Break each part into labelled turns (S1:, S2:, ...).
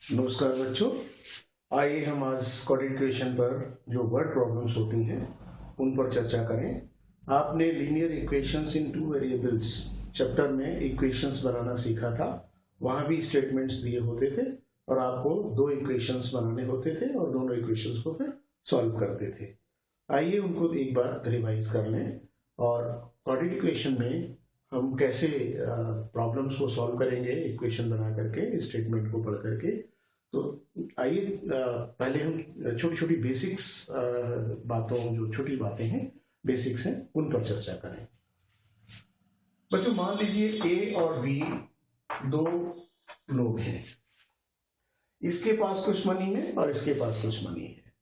S1: नमस्कार बच्चों, आइए हम आज कोऑर्डिनेट इक्वेशन पर जो वर्ड प्रॉब्लम्स होती हैं उन पर चर्चा करें। आपने लीनियर इक्वेशंस इन टू वेरिएबल्स चैप्टर में इक्वेशंस बनाना सीखा था। वहाँ भी स्टेटमेंट्स दिए होते थे और आपको दो इक्वेशंस बनाने होते थे और दोनों इक्वेशंस को फिर सॉल्व करते थे। आइए उनको एक बार रिवाइज कर लें और कोऑर्डिनेट इक्वेशन में हम कैसे प्रॉब्लम्स को सॉल्व करेंगे इक्वेशन बना करके, स्टेटमेंट को पढ़ करके। तो आइए पहले हम छोटी छोटी बेसिक्स बातों, जो छोटी बातें हैं, बेसिक्स हैं, उन पर चर्चा करें। बच्चों मान लीजिए ए और बी दो लोग हैं, इसके पास कुछ मनी है और इसके पास कुछ मनी है।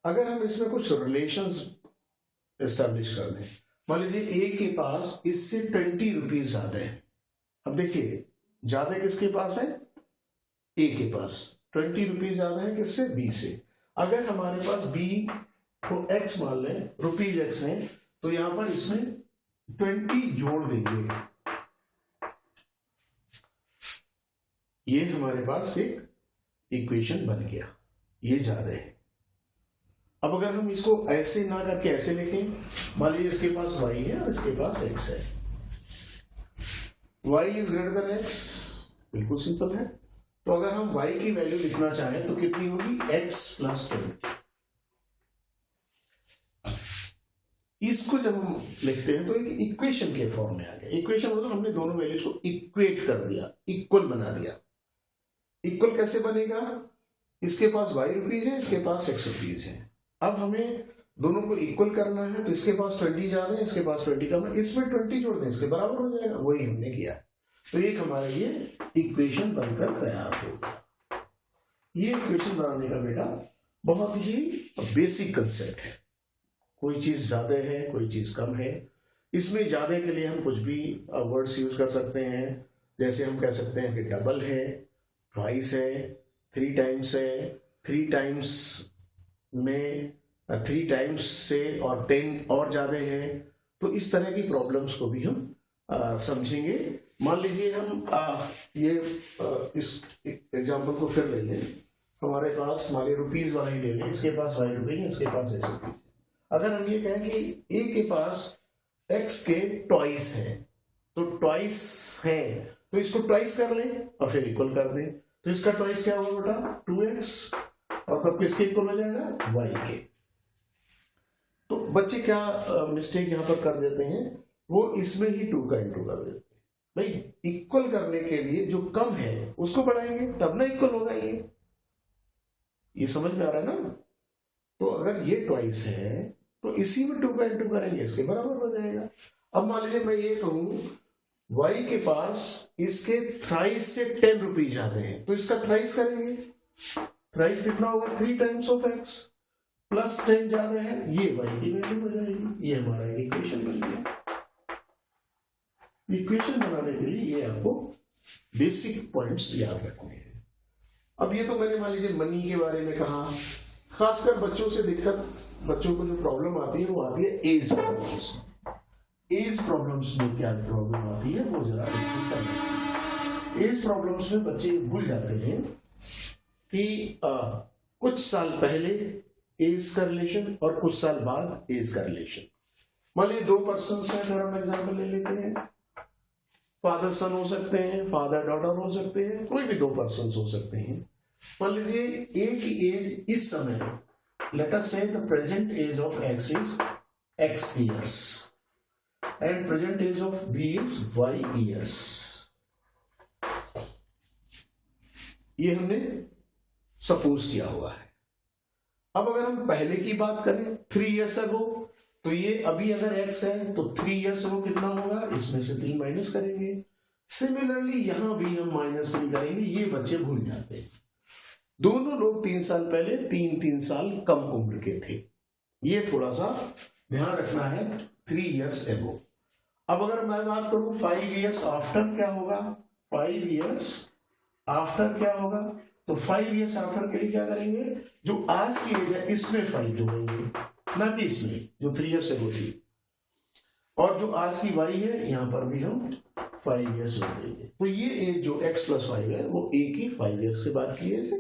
S1: अगर हम इसमें कुछ रिलेशंस एस्टैब्लिश कर दें, मान लीजिए ए के पास इससे 20 रुपीज ज्यादा है। अब देखिए ज्यादा किसके पास है? ए के पास 20 रुपीज ज्यादा है किससे? बी से। अगर हमारे पास बी को एक्स मान लें, रुपीज एक्स है, तो यहां पर इसमें 20 जोड़ देंगे। ये हमारे पास एक इक्वेशन बन गया, ये ज्यादा है। अब अगर हम इसको ऐसे ना करके ऐसे लिखें, मान लीजिए इसके पास y है और इसके पास x है। y is greater than x, बिल्कुल सिंपल है। तो अगर हम y की वैल्यू लिखना चाहें तो कितनी होगी? x plus 20। इसको जब हम लिखते हैं तो एक इक्वेशन के फॉर्म में आ गया। इक्वेशन मतलब हमने दोनों वैल्यूज को इक्वेट कर दिया, इक्वल बना दिया। इक्वल कैसे बनेगा? इसके पास y रुपीज है, इसके पास x रुपीज है। अब हमें दोनों को इक्वल करना है, तो इसके पास 20 ज्यादा है, इसके पास 20 कम है, इसमें 20 जोड़ दें, इसके बराबर हो जाएगा। वही हमने किया। तो एक हमारा ये इक्वेशन बनकर तैयार हो गया। ये इक्वेशन बनाने का बेटा बहुत ही बेसिक कंसेप्ट है। कोई चीज ज्यादा है, कोई चीज कम है। इसमें ज्यादा के लिए हम कुछ भी वर्ड्स यूज कर सकते हैं। जैसे हम कह सकते हैं कि डबल है, ट्वाइस है, 3 टाइम्स है, 3 टाइम्स में 3 टाइम्स से और 10 और ज्यादा है। तो इस तरह की प्रॉब्लम्स को भी हम समझेंगे। मान लीजिए हम इस एग्जांपल को फिर ले लें। हमारे पास मान लीजिए रुपीज वाला ही ले लें, इसके पास y रुपीज है, इसके पास x रुपीज। अगर हम ये कहें कि a के पास x के ट्वाइस है, तो ट्वाइस है, तो इसको ट्वाइस कर लें और फिर इक्वल कर दें। तो इसका ट्वाइस क्या होगा बेटा? 2x, और तब किसके इक्वल हो जाएगा? y के। तो बच्चे क्या मिस्टेक यहां पर कर देते हैं, वो इसमें ही 2 का इंटू कर देते हैं। भाई इक्वल करने के लिए जो कम है उसको बढ़ाएंगे तब ना इक्वल होगा। ये समझ में आ रहा है ना? तो अगर ये ट्वाइस है तो इसी में 2 का इंटू करेंगे, इसके बराबर हो जाएगा। अब मान लीजिए मैं ये कहूं y के पास इसके थ्राइस से 10 रुपीज ज्यादा है, तो इसका थ्राइस करेंगे। थ्राइस कितना होगा? 3 टाइम्स ऑफ x प्लस 10 ज्यादा है, ये y की वैल्यू हो जाएगी। ये हमारा इक्वेशन बन गया। इक्वेशन बनाने के लिए ये आपको बेसिक पॉइंट्स याद रखने हैं। अब ये तो मैंने मान लीजिए मनी के बारे में कहा। खासकर बच्चों से दिक्कत, बच्चों को जो प्रॉब्लम आती है वो आती है एज प्रॉब्लम्स। एज प्रॉब्लम्स में क्या प्रॉब्लम आती है वो जरा डिस्कस करते हैं। एज प्रॉब्लम्स में बच्चे भूल जाते हैं कि कुछ साल पहले एज का रिलेशन और कुछ साल बाद एज का रिलेशन। मान लीजिए 2 पर्सन्स हैं, अगर हम एग्जाम्पल ले लेते हैं। फादर सन हो सकते हैं, फादर डॉटर हो सकते हैं, कोई भी 2 पर्सन्स हो सकते हैं। मान लीजिए ए की एज इस समय, let us say the present age of X is x years and present age of b is y years। ये हमने सपोज किया हुआ है। अब अगर हम पहले की बात करें 3 years ago, तो ये अभी अगर x है तो 3 years ago कितना होगा? इसमें से 3 माइनस करेंगे। सिमिलरली यहां भी हम माइनस नहीं करेंगे, ये बच्चे भूल जाते हैं। दोनों लोग 3 साल पहले 3 साल कम उम्र के थे, ये थोड़ा सा ध्यान रखना है। 3 years ago। अब अगर मैं बात करूं 5 years आफ्टर क्या होगा? 5 years आफ्टर क्या होगा? तो 5 years आफ्टर के लिए क्या करेंगे? जो आज की एज है इसमें 5 जोड़ेंगे, ना कि इसमें जो 3 years ago थी। और जो आज की y है यहां पर भी हम 5 ईयर्स जोड़ देंगे। तो ये एज जो x प्लस 5 है वो a की 5 ईयर्स के बाद की एज है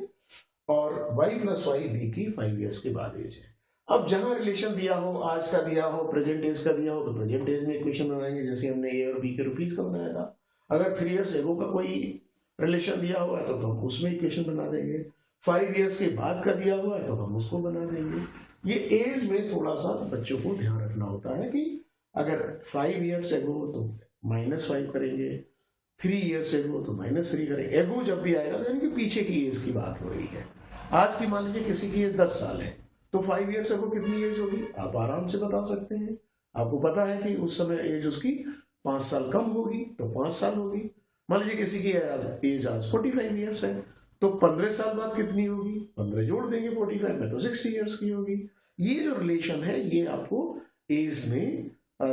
S1: और y प्लस 5 b की 5 ईयर्स के बाद एज है। अब जहां रिलेशन दिया हो, आज का दिया हो, प्रेजेंट एज का दिया हो, तो प्रेजेंट एज में इक्वेशन बनाएंगे जैसे हमने a और b के रुपीज का बनाया था। अगर 3 ईयर्स एगो का कोई रिलेशन दिया हुआ है तो हम उसमें इक्वेशन बना देंगे। 5 ईयर्स के बाद का दिया हुआ है तो हम उसको बना देंगे। ये एज में थोड़ा सा बच्चों को ध्यान रखना होता है कि अगर 5 ईयर्स एगो तो -5 करेंगे, 3 ईयर्स एगो तो -3 करेंगे। एगो जब भी आएगा यानी कि पीछे की एज की बात हो रही है। आज की मान लीजिए किसी की एज 10 साल है तो 5 ईयर्स एगो कितनी एज होगी आप आराम से बता सकते हैं। आपको पता है कि उस समय एज उसकी 5 साल कम होगी तो 5 साल होगी। मान लीजिए किसी की एज आज 45 ईयर्स है तो 15 साल बाद कितनी होगी, 15 जोड़ देंगे 45 में तो 60 ईयर्स की होगी। ये जो रिलेशन है ये आपको एज में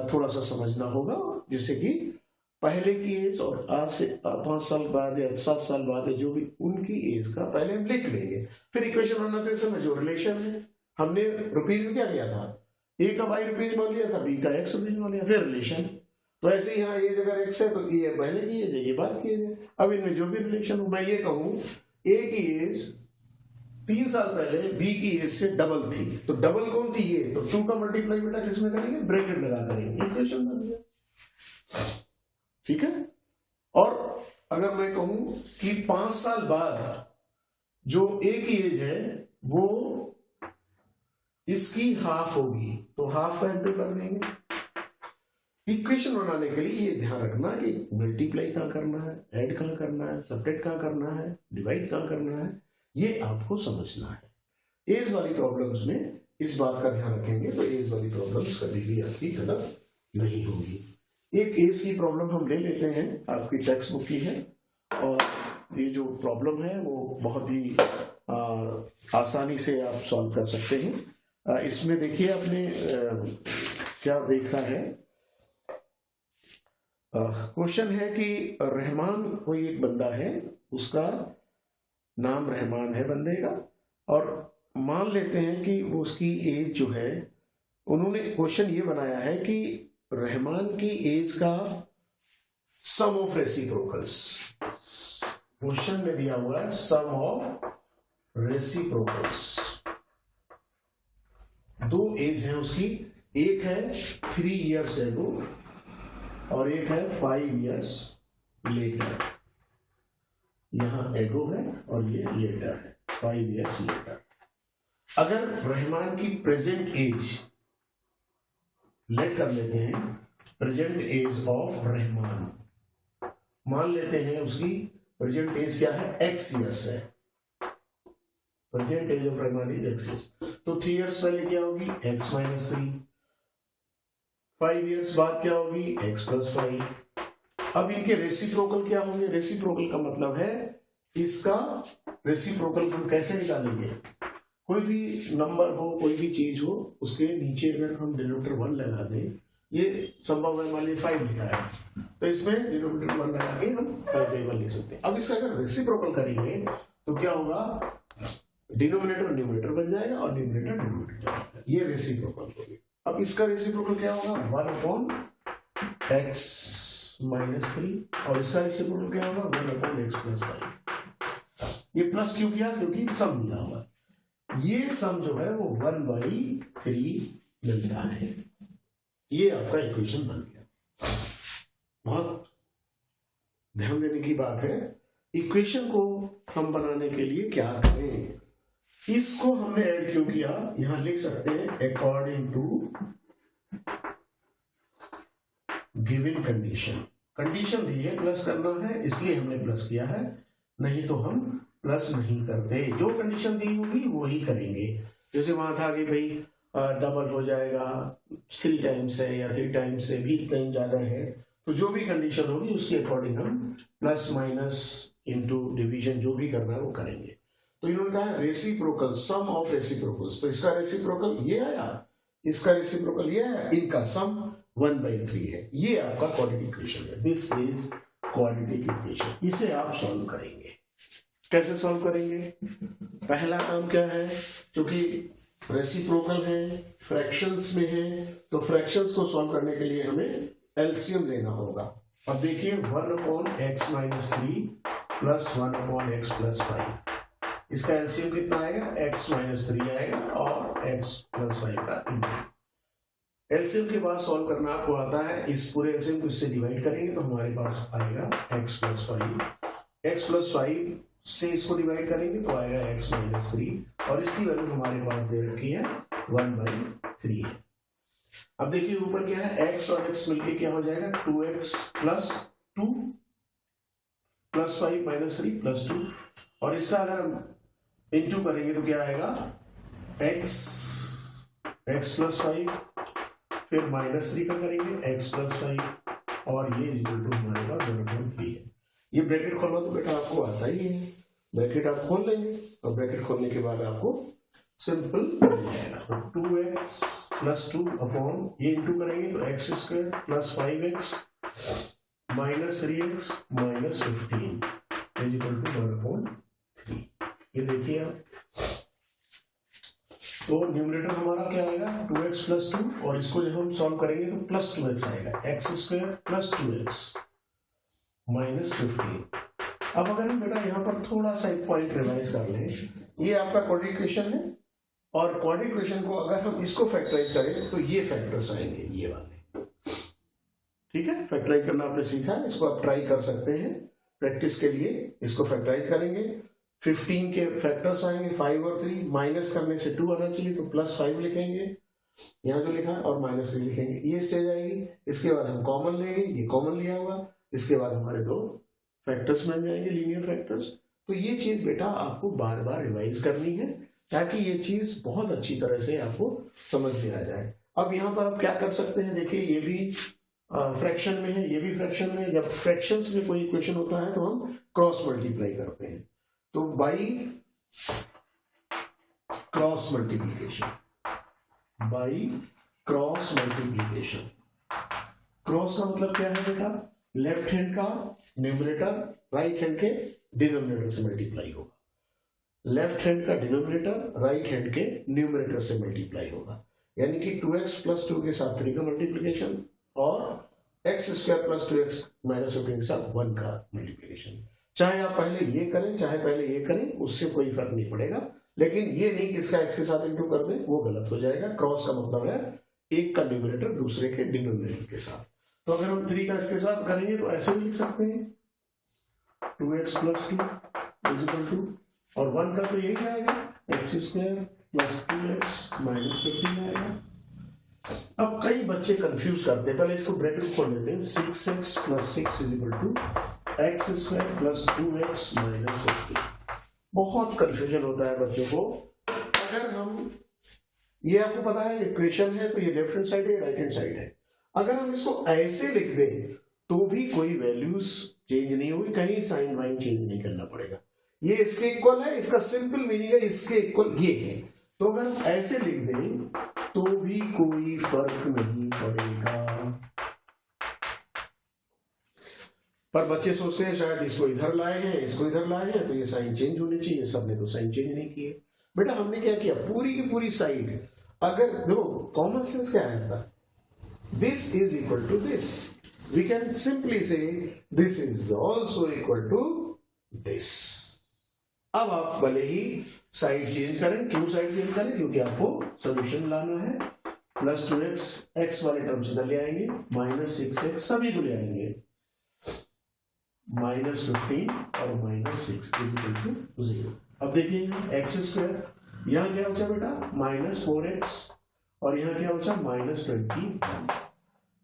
S1: थोड़ा सा समझना होगा, जिससे कि पहले की एज और आज से 5 साल बाद या 7 साल बाद जो भी उनकी एज का पहले हम लिख लेंगे। फिर इक्वेशन बनाते समय जो रिलेशन है हमने रुपीज में क्या लिया था, ए का वाई रुपीज मान लिया था, बी का एक्स रुपीज मान लिया, फिर रिलेशन। तो ऐसे ही यहाँ एज अगर एक्स है तो ये पहले की एज है, ये बात की एज है। अब इनमें जो भी रिलेशन हो, मैं ये कहूँ ए की एज 3 साल पहले बी की एज से डबल थी, तो डबल कौन थी ये, तो 2 का मल्टीप्लाई बेटा किसमें करेंगे, ब्रैकेट लगा करेंगे, इक्वेशन बन गया। ठीक है। और अगर मैं कहूं कि 5 साल बाद जो ए की एज है वो इसकी हाफ होगी तो हाफ का इंटू कर देंगे। इक्वेशन बनाने के लिए ये ध्यान रखना कि मल्टीप्लाई कहां करना है, ऐड कहां करना है, सब्ट्रैक्ट कहां करना है, डिवाइड कहां करना है, ये आपको समझना है। एज वाली प्रॉब्लम्स में इस बात का ध्यान रखेंगे तो एज वाली प्रॉब्लम्स कभी भी आपकी गलत नहीं होगी। एक एज की प्रॉब्लम हम ले लेते हैं, आपकी टेक्स्ट बुक की है और ये जो प्रॉब्लम है वो बहुत ही आसानी से आप सॉल्व कर सकते हैं। इसमें देखिए आपने क्या देखा है, क्वेश्चन है कि रहमान कोई एक बंदा है, उसका नाम रहमान है बंदे का, और मान लेते हैं कि वो उसकी एज जो है, उन्होंने क्वेश्चन ये बनाया है कि रहमान की एज का सम ऑफ रेसिप्रोकल्स, क्वेश्चन में दिया हुआ है सम ऑफ रेसिप्रोकल्स। 2 एज है उसकी, एक है 3 ईयर्स एगो और एक है 5 ईयर्स लेटर। यहां एगो है और ये लेटर है, 5 ईयर्स लेटर। अगर रहमान की प्रेजेंट एज लेट कर लेते हैं, प्रेजेंट एज ऑफ रहमान मान लेते हैं, उसकी प्रेजेंट एज क्या है, x ईयर्स है, present age of Rahman is x years. तो 3 ईयर्स पहले क्या होगी, x माइनस 3, 5 ईयर्स बाद क्या होगी, x प्लस 5। अब इनके रेसिप्रोकल क्या होंगे, रेसिप्रोकल का मतलब है इसका रेसिप्रोकल हम कैसे निकालेंगे, कोई भी नंबर हो, कोई भी चीज हो, उसके नीचे अगर हम डिनोमिनेटर 1 लगा दें, ये संभव है, मान लीजिए 5 लिखा है तो इसमें डिनोमिनेटर 1 लगा के हम 5/1 लिख सकते हैं। अब इसका अगर रेसिप्रोकल करेंगे तो क्या होगा, डिनोमिनेटर न्यूमरेटर बन जाएगा और न्यूमरेटर डिनोमिनेटर बन जाएगा, ये रेसिप्रोकल हो गया। अब इसका रेसिप्रोकल क्या होगा, 1/x माइनस 3 और इसका रेसिप्रोकल क्या होगा, 1/x प्लस 5। ये प्लस क्यों किया, क्योंकि सम दिया हुआ, ये सम जो है वो 1/3 मिलता है। ये आपका इक्वेशन बन गया। बहुत ध्यान देने की बात है, इक्वेशन को हम बनाने के लिए क्या करें, इसको हमने ऐड क्यों किया, यहां लिख सकते हैं according to given condition. Condition दी है प्लस करना है इसलिए हमने प्लस किया है, नहीं तो हम प्लस नहीं करते, जो कंडीशन दी होगी वही करेंगे। जैसे वहां था कि भाई डबल हो जाएगा, 3 टाइम्स है या 3 टाइम्स से भी कहीं ज्यादा है, तो जो भी कंडीशन होगी उसके अकॉर्डिंग हम प्लस माइनस इनटू डिवीजन जो भी करना है वो करेंगे। तो इन्होंने कहा रेसिप्रोकल, सम ऑफ रेसिप्रोकल्स, तो इसका रेसिप्रोकल ये आया, इसका रेसिप्रोकल ये आया, इनका सम 1/3 है। ये आपका क्वाड्रेटिक इक्वेशन है, दिस इज क्वाड्रेटिक इक्वेशन। इसे आप सॉल्व करेंगे। कैसे सॉल्व करेंगे, पहला काम क्या है, क्योंकि रेसिप्रोकल है, फ्रैक्शंस में है, तो फ्रैक्शंस को सॉल्व करने के लिए हमें एलसीएम लेना होगा। अब देखिए 1/x minus 3 plus 1/x plus 5, इसका एलसीएम कितना आएगा, x माइनस 3 आएगा और x प्लस 5 का इंटू। एलसीएम के बाद सॉल्व करना आपको आता है, इस पूरे एलसीएम को इससे डिवाइड करेंगे तो हमारे पास आएगा x प्लस 5, x प्लस 5 से इसको डिवाइड करेंगे तो आएगा x माइनस 3 और इसकी वैल्यू हमारे पास दे रखी है 1/3 है। अब देखिए ऊपर क्या है, x और x मिलके क्या हो जाएगा 2x plus 2 plus 5 minus 3 plus 2 और इसका अगर हम इंटू करेंगे तो क्या आएगा x प्लस 5 फिर माइनस 3 का करेंगे x प्लस 5 और ये इक्वल टू हमारे पास 1/3 है। ये ब्रैकेट खोलना तो बेटा आपको आता ही है, ब्रैकेट आप खोल लेंगे और ब्रैकेट खोलने के बाद आपको सिंपल मिल जाएगा। तो 2x प्लस 2 अपॉन ये इंटू करेंगे तो x square plus 5x minus 3x minus 15 is equal to 1/3। ये देखिए आप, तो न्यूमरेटर हमारा क्या आएगा 2x प्लस 2 और इसको जब हम सॉल्व करेंगे तो प्लस 2x आएगा, x square plus 2x minus 15। अब अगर हम बेटा यहाँ पर थोड़ा सा एक पॉइंट रिवाइज कर लें, ये आपका क्वाड्रेटिक इक्वेशन है और क्वाड्रेटिक इक्वेशन को अगर हम इसको फैक्टराइज करें तो ये फैक्टर्स आएंगे ये वाले, ठीक है। फैक्टराइज करना आपने सीखा है, इसको आप ट्राई कर सकते हैं प्रैक्टिस के लिए। इसको फैक्टराइज करेंगे 15 के फैक्टर्स आएंगे 5 और 3, माइनस करने से 2 आना चाहिए तो प्लस 5 लिखेंगे यहाँ जो लिखा है और माइनस 3 लिखेंगे, ये स्टेज आएगी। इसके बाद हम कॉमन लेंगे, ये कॉमन लिया हुआ, इसके बाद हमारे दो फैक्टर्स बन जाएंगे लीनियर फैक्टर्स। तो ये चीज बेटा आपको बार बार रिवाइज करनी है ताकि ये चीज बहुत अच्छी तरह से आपको समझ में आ जाए। अब यहाँ पर आप क्या कर सकते हैं, देखिए ये भी फ्रैक्शन में है, ये भी फ्रैक्शन में है। जब फ्रैक्शंस में कोई इक्वेशन होता है तो हम क्रॉस मल्टीप्लाई करते हैं, तो by cross multiplication, by cross multiplication. Cross का मतलब क्या है बेटा, लेफ्ट हैंड का न्यूमरेटर राइट हैंड के डिनोमिनेटर से मल्टीप्लाई होगा, लेफ्ट हैंड का डिनोमिनेटर राइट हैंड के न्यूमरेटर से मल्टीप्लाई होगा, यानी कि 2x प्लस 2 के साथ 3 का मल्टीप्लीकेशन और x square plus 2x minus 15 के साथ 1 का मल्टीप्लीकेशन। चाहे आप पहले ये करें चाहे पहले ये करें, उससे कोई फर्क नहीं पड़ेगा, लेकिन ये नहीं कि इसका x के साथ इंटू कर दें, वो गलत हो जाएगा। क्रॉस का मतलब है एक का न्यूमरेटर दूसरे के डिनोमिनेटर के साथ। तो अगर हम 3 का इसके साथ करेंगे तो ऐसे भी लिख सकते हैं 2x plus 2 is equal to, और 1 का तो यही आएगा x square plus 2x minus 15 आएगा। अब कई बच्चे कंफ्यूज करते हैं, पहले इसको ब्रैकेट खोल लेते हैं, 6x plus 6 is equal to x square plus 2x minus 15। बहुत कंफ्यूजन होता है बच्चों को। अगर हम, ये आपको पता है इक्वेशन है तो ये लेफ्ट हैंड साइड है राइट हैंड साइड है, अगर हम इसको ऐसे लिख दें तो भी कोई वैल्यूज चेंज नहीं होगी, कहीं साइन वाइन चेंज नहीं करना पड़ेगा। ये इसके इक्वल है, इसका सिंपल मीनिंग है इसके इक्वल ये है, तो अगर हम ऐसे लिख दें तो भी कोई फर्क नहीं पड़ेगा। पर बच्चे सोचते हैं शायद इसको इधर लाए हैं इसको इधर लाए हैं तो ये साइन चेंज होने चाहिए, सबने तो साइन चेंज नहीं किए। बेटा हमने क्या किया, पूरी की पूरी साइड, अगर देखो कॉमन सेंस क्या है, this is equal to this, we can simply say this is also equal to this। अब आप भले ही साइड चेंज करें, क्यों साइड चेंज करें, क्योंकि आपको सॉल्यूशन लाना है। प्लस 2x x वाले टर्म्स इधर ले आएंगे, माइनस 6x सभी को ले आएंगे, माइनस 15 और माइनस 6 इज इक्वल टू 0। अब देखिए x स्क्वायर, यहाँ क्या बचा बेटा माइनस 4x और यहाँ क्या बचा माइनस 20।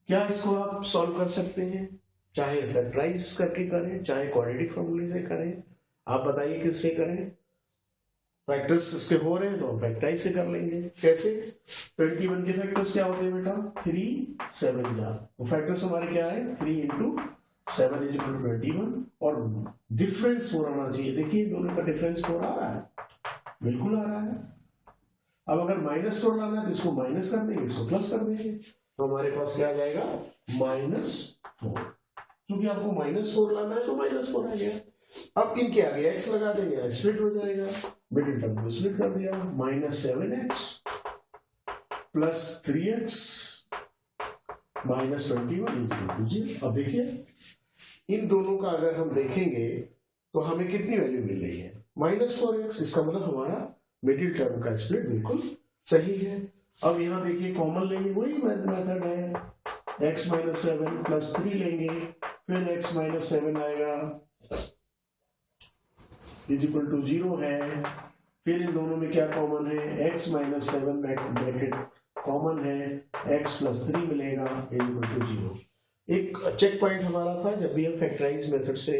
S1: क्या इसको आप सॉल्व कर सकते हैं, चाहे फैक्टराइज करके करें चाहे क्वाड्रेटिक फॉर्मूले से करें, आप बताइए किससे करें। फैक्टर्स इसके हो रहे हैं तो हम फैक्टराइज से कर लेंगे। कैसे, 21 के फैक्टर्स क्या होते हैं बेटा 3 7 जा, तो फैक्टर्स हमारे क्या है 3 इंटू 7 इज इक्वल टू 21 और डिफरेंस 4 आना चाहिए। देखिए दोनों का डिफरेंस 4 आ रहा है, बिल्कुल आ रहा है। अब अगर माइनस 4 लाना है तो इसको माइनस कर देंगे, इसको प्लस कर देंगे, तो हमारे पास क्या आ जाएगा -4। क्योंकि आपको -4 लाना है तो -4 आ गया। अब इनके आगे x लगा देंगे, स्प्लिट हो जाएगा, मिडिल टर्म को स्प्लिट कर दिया, -7x plus 3x minus 21 is equal to 0। अब देखिए इन दोनों का अगर हम देखेंगे तो हमें कितनी वैल्यू मिल रही है, -4x। इसका मतलब हमारा मिडिल टर्म का स्प्लिट बिल्कुल सही है। अब यहाँ देखिए कॉमन लेंगे, वही मेथड है, x - 7 + 3 लेंगे, फिर x - 7 आएगा = 0 है। फिर इन दोनों में क्या कॉमन है, x - 7 ब्रैकेट कॉमन है, x + 3 मिलेगा = 0। एक चेक पॉइंट हमारा था जब भी हम फैक्टराइज मेथड से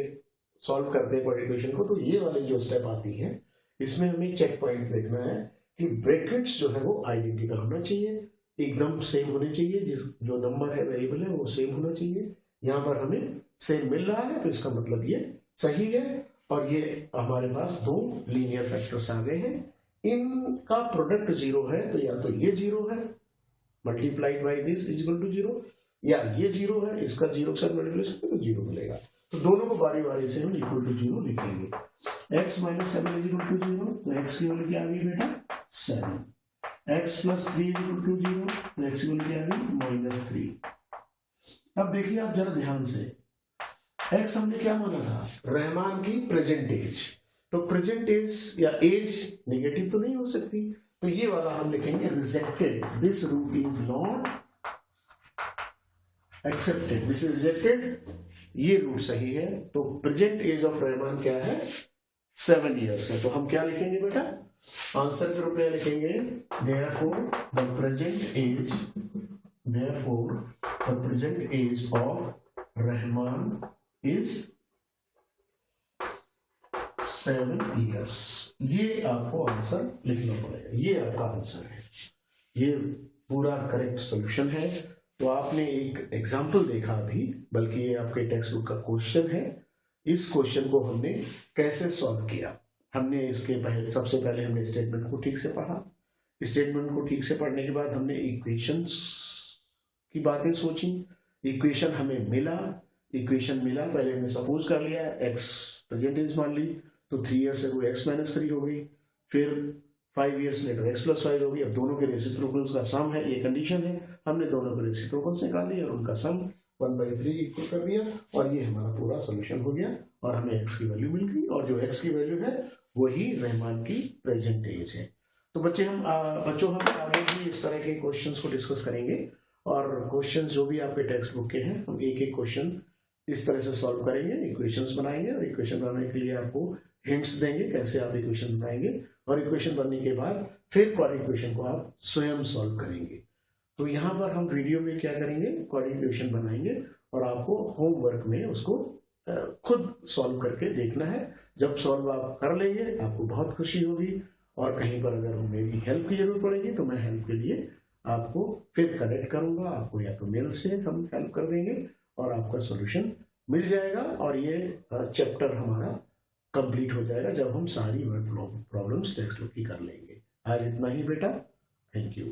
S1: सॉल्व करते हैं क्वाड्रेटिक इक्वेशन को, तो ये वाले जो स्टेप आती है इसमें हमें चेक पॉइंट देखना है कि ब्रैकेट्स जो है वो आइडेंटिकल होना चाहिए, एकदम सेम होने चाहिए, जिस जो नंबर है वेरिएबल है वो सेम होना चाहिए। यहाँ पर हमें सेम मिल रहा है तो इसका मतलब ये सही है। और ये हमारे पास दो लीनियर फैक्टर्स आ गए हैं, इनका प्रोडक्ट 0 है तो या तो ये 0 है मल्टीप्लाइड बाई दिस = 0, या ये 0 है, इसका 0 के साथ मल्टीप्लिकेशन तो 0 मिलेगा। तो दोनों को बारी बारी से हम =0 लिखेंगे। x - 7 = 0, तो x की वैल्यू क्या आ गई बेटा 7। x + 3 = 0, तो x की वैल्यू क्या आ गई -3। अब देखिए आप जरा ध्यान से, x हमने क्या माना था, रहमान की प्रेजेंट एज। तो प्रेजेंट एज या एज नेगेटिव तो नहीं हो सकती, तो ये वाला हम लिखेंगे rejected, this root is not accepted, this is rejected, ये रूट सही है। तो प्रेजेंट एज ऑफ रहमान क्या है 7 इयर्स है। तो हम क्या लिखेंगे बेटा, आंसर के रूप में लिखेंगे therefore the present age of Rahman is 7 years। ये आपको आंसर लिखना पड़ेगा, ये आपका आंसर है, ये पूरा करेक्ट सॉल्यूशन है। तो आपने एक एग्जाम्पल देखा अभी, बल्कि ये आपके टेक्स्ट बुक का क्वेश्चन है। इस क्वेश्चन को हमने कैसे सॉल्व किया, हमने इसके पहले सबसे पहले हमने स्टेटमेंट को ठीक से पढ़ा। स्टेटमेंट को ठीक से पढ़ने के बाद हमने इक्वेशंस की बातें सोची, इक्वेशन हमें मिला, पहले हमने सपोज कर लिया x प्रेजेंट एज मान ली, तो 3 ईयर्स से वो x - 3 हो गई, फिर 5 ईयर्स लेटर x + 5 होगी। अब दोनों के रेसिप्रोकल्स का सम है, ये कंडीशन है, हमने दोनों के रेसिप्रोकल्स निकाल लिए और उनका सम 1/3 इक्वल कर दिया, और ये हमारा पूरा सोल्यूशन हो गया और हमें x की वैल्यू मिल गई, और जो x की वैल्यू है वही रहमान की प्रेजेंट एज है। तो बच्चों हम आगे भी इस तरह के क्वेश्चंस को डिस्कस करेंगे, और क्वेश्चंस जो भी आपके टेक्स्ट बुक के हैं हम एक एक क्वेश्चन इस तरह से सॉल्व करेंगे, इक्वेशंस बनाएंगे, और इक्वेशन बनाने के लिए आपको हिंट्स देंगे कैसे आप इक्वेशन बनाएंगे, और इक्वेशन बनने के बाद फिर क्वाड्रेटिक इक्वेशन को आप स्वयं सॉल्व करेंगे। तो यहाँ पर हम वीडियो में क्या करेंगे, क्वाड्रेटिक इक्वेशन बनाएंगे और आपको होमवर्क में उसको खुद सॉल्व करके देखना है। जब सॉल्व आप कर लेंगे आपको बहुत खुशी होगी, और कहीं पर अगर मेरी हेल्प की जरूरत पड़ेगी तो मैं हेल्प के लिए आपको फिर कनेक्ट करूंगा, आपको या तो मेल से हम हेल्प कर देंगे और आपका सॉल्यूशन मिल जाएगा, और ये चैप्टर हमारा कंप्लीट हो जाएगा जब हम सारी वर्ड प्रॉब्लम्स टेक्स्ट बुक की कर लेंगे। आज इतना ही बेटा, थैंक यू।